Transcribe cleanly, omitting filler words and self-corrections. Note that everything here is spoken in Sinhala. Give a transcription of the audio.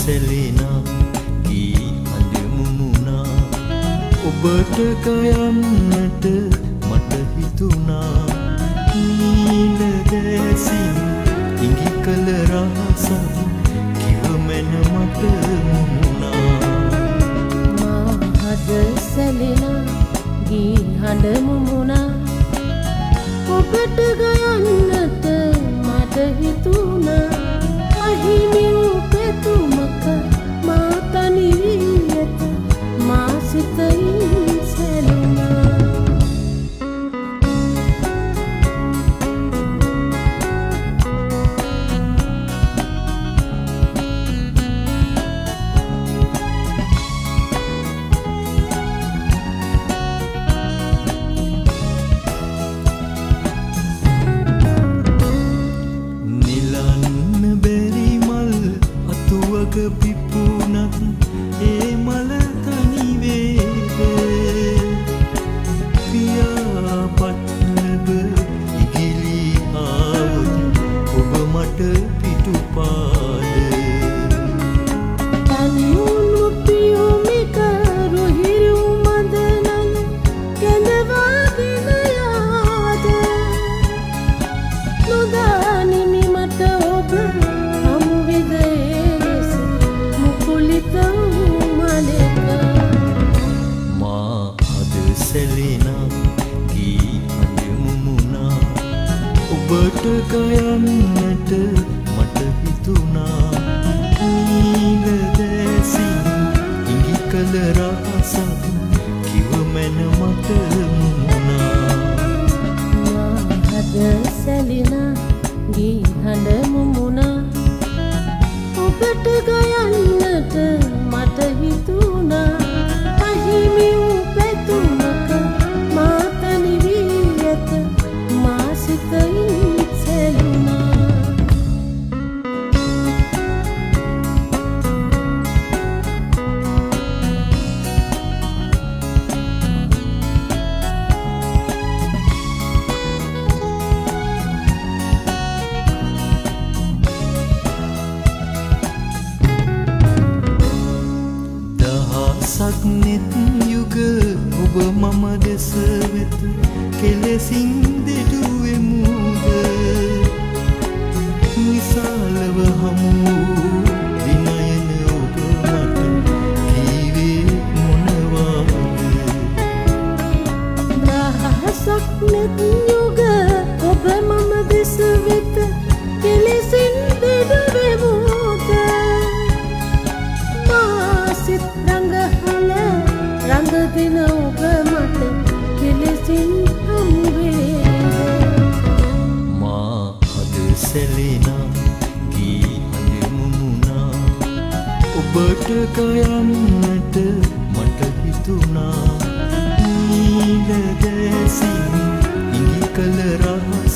සැලෙනා ගී හඬ මුමුණා ඔබට කයන්නට මට හිතුණා නීල දැසින් ඉඟි කළ රහසක් කිව මැන මට මුමුණා මා හද සැලෙනා ගී හඬ මුමුණා ඔබට ගයන්නට මට හිතුණා අහිමි වූ පෙතුමක මා තනි වී ඇත මා සිතින් සැලුණා පිපුණත් ඒ මල තනි වේද පියාපත් නැබ ඉගිලි ආවොත් ඔබ මට පිටුපාද තනියුණු පියුමික රුහිරු මදනන කැඳවාගෙන යාද නොදානිමි මට ඔබ හමු විදේ මා අද සැලෙනා ගී හඬ මුමුණා ඔබට ගයන්නට මට හිතුණා නීල දැසින් ඉඟි කළ රහසක් කිව මැන මට මුමුණා මා අද සැලෙනා ගී හඬ මුමුණා ඔබට ගයන්නට මට හිතුණා අහිමි වූ පෙතුමක මා තනි වී ඇත මා සිතින් සැලුණා සක්නෙත් යුග ඔබ මම දෙස වෙත කෙලෙසින් දෙඩුවෙමුද විශාලව හමු දිනයන ඔබ මට කීවේ මොනවාද සක්නෙත් යුග ඔබ මම දෙස වෙත කෙලෙසින් දෙඩුවෙමුද මා සිත් රඟ දින ඔබ මට කෙලෙසින් හමුවේ මා අද සැලෙනා ගී හඬ මුමුණා ඔබට ගයන්නට මට හිතුණා නීල දැසින් ඉඟි කළ රහසක්